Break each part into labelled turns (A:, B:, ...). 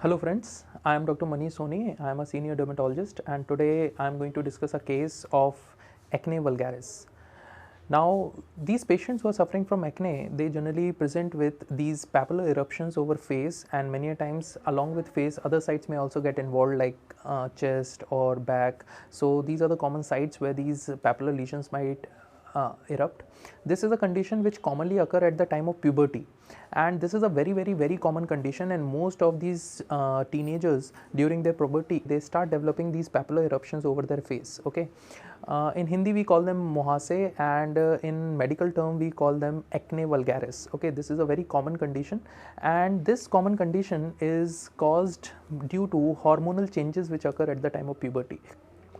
A: Hello friends, I am Dr. Manish Soni. I am a senior dermatologist and today I am going to discuss a case of acne vulgaris. Now, these patients who are suffering from acne, they generally present with these papular eruptions over face, and many a times along with face, other sites may also get involved like chest or back. So these are the common sites where these papular lesions might erupt. This is a condition which commonly occur at the time of puberty, and this is a very common condition, and most of these teenagers during their puberty they start developing these papular eruptions over their face. Okay, in Hindi we call them mohase, and in medical term we call them acne vulgaris. Okay, this is a very common condition, and this common condition is caused due to hormonal changes which occur at the time of puberty.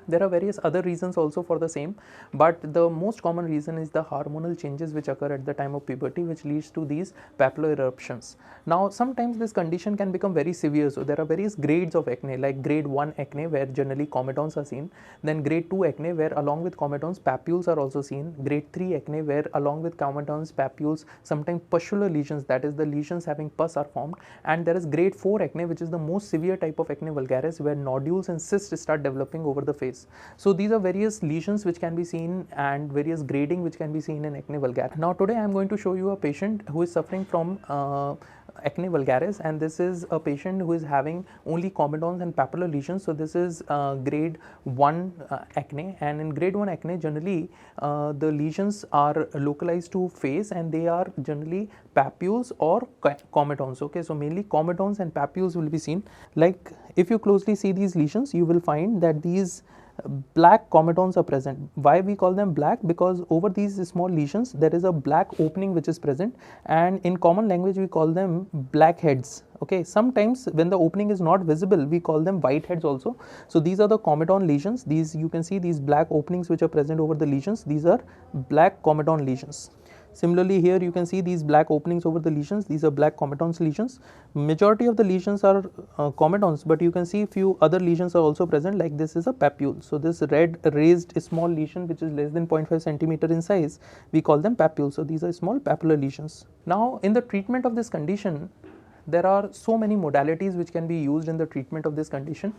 A: There are various other reasons also for the same, but the most common reason is the hormonal changes which occur at the time of puberty, which leads to these papular eruptions. Now, sometimes this condition can become very severe. So there are various grades of acne, like grade 1 acne where generally comedones are seen, then grade 2 acne where along with comedones papules are also seen, grade 3 acne where along with comedones papules sometimes pustular lesions, that is the lesions having pus are formed, and there is grade 4 acne which is the most severe type of acne vulgaris where nodules and cysts start developing over the face. So these are various lesions which can be seen and various grading which can be seen in acne vulgaris. Now today I am going to show you a patient who is suffering from acne vulgaris, and this is a patient who is having only comedones and papular lesions. So this is grade 1 acne, and in grade 1 acne generally the lesions are localized to face and they are generally papules or comedones. Okay, so mainly comedones and papules will be seen. Like if you closely see these lesions, you will find that these black comedones are present. Why we call them black? Because over these small lesions there is a black opening which is present, and in common language we call them blackheads. Okay, sometimes when the opening is not visible we call them whiteheads also. So these are the comedone lesions. These you can see these black openings which are present over the lesions. These are black comedone lesions. Similarly, here you can see these black openings over the lesions. These are black comedones lesions. Majority of the lesions are comedones, but you can see few other lesions are also present, like this is a papule. So this red raised small lesion which is less than 0.5 centimeter in size, we call them papules. So these are small papular lesions. Now in the treatment of this condition, there are so many modalities which can be used in the treatment of this condition.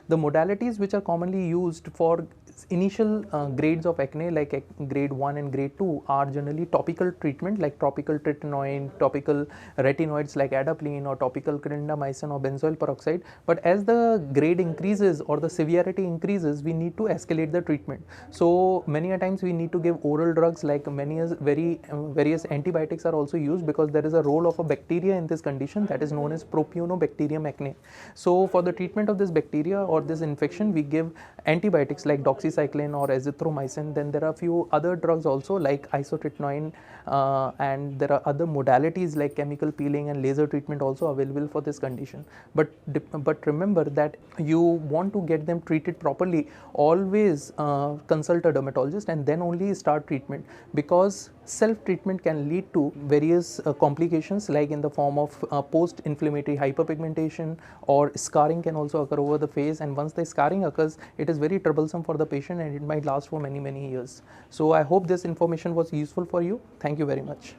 A: The modalities which are commonly used for initial grades of acne like grade 1 and grade 2 are generally topical treatment like topical tretinoin, topical retinoids like adapalene, or topical clindamycin or benzoyl peroxide. But as the grade increases or the severity increases, we need to escalate the treatment. So many a times we need to give oral drugs, like various antibiotics are also used, because there is a role of a bacteria in this condition that is known as Propionibacterium acne. So for the treatment of this bacteria or this infection, we give antibiotics like doxycycline or azithromycin. Then there are a few other drugs also like isotretinoin, and there are other modalities like chemical peeling and laser treatment also available for this condition. But remember that you want to get them treated properly, always consult a dermatologist and then only start treatment, because self treatment can lead to various complications like in the form of post inflammatory hyperpigmentation, or scarring can also occur over the face, and once the scarring occurs it is very troublesome for the patient and it might last for many years. So I hope this information was useful for you. Thank you very much.